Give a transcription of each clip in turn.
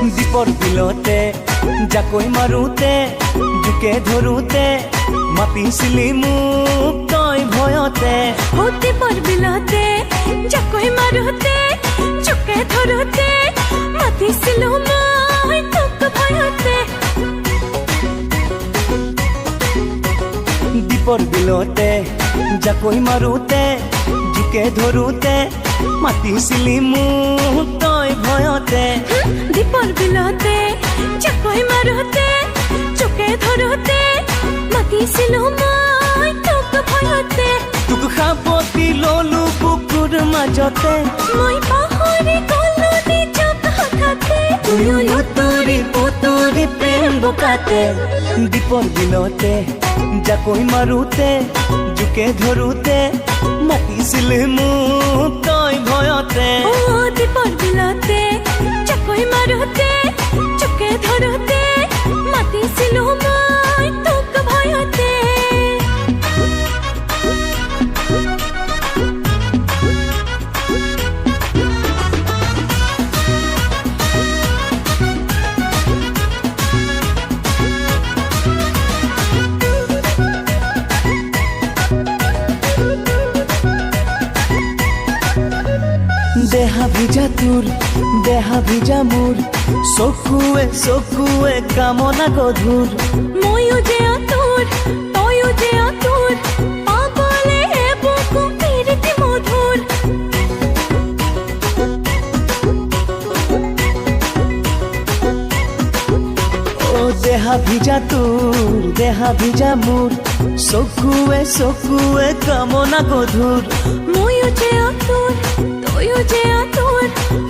দীপৰ বিলতে জাকৈ মাৰোতে জোকে ধৰোতে মাতিছিলি মোক তই ভয়তে দীপৰ বিলতে জাকৈ মাৰোতে জোকে ধৰোতে মাতিছিলো মই তোক ভয়তে দীপৰ বিলতে জাকৈ মাৰোতে জোকে ধৰোতে মাতিছিলি মোক তই ভয়তে দীপৰ বিলতে জাকৈ মাৰোতে জোকে ধৰোতে মাতিছিলো মই তোক ভয়তে তোক সাৱটি ললো বুকুৰ মাজতে মই পাহৰি গলো নিজক হঠাতে তুয়ো লুতুৰি পুতুৰি প্ৰেম বোকাতে দীপৰ বিলতে জাকৈ মাৰোতে জোকে ধৰোতে মাতিছিলে মোক তই ভয়তে দীপৰ বিলতে জাকৈ মাৰোতে জোকে ধৰোতে মাতিছিলো মই তোক ভয়তে দেহা ভিজা তোৰ দেহা ভিজা মোৰ চকুৱে চকুৱে কামনা গধুৰ ময়ো যে আতুৰ তয়ো যে আতুৰ পাবলে বুকু প্ৰীতি মধুৰ ও দেহা ভিজা তোৰ দেহা ভিজা মোৰ চকুৱে চকুৱে কামনা গধুৰ ময়ো যে আতুৰ তয়ো যে আতুৰ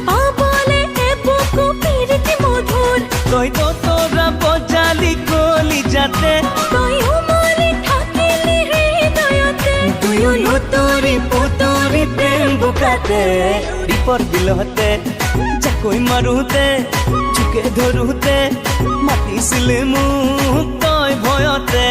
পাবলে বুকু প্ৰীতি মধুৰ তই তো তোৰা বজালি কলি যাতে তয়ো মলি থাকিলি হৃদয়তে তুয়ো লুতুৰি পুতুৰি প্ৰেম বোকাতে দীপৰ বিলতে জাকৈ মাৰোতে জোকে ধৰোতে মাতিছিলে মোক তই ভয়তে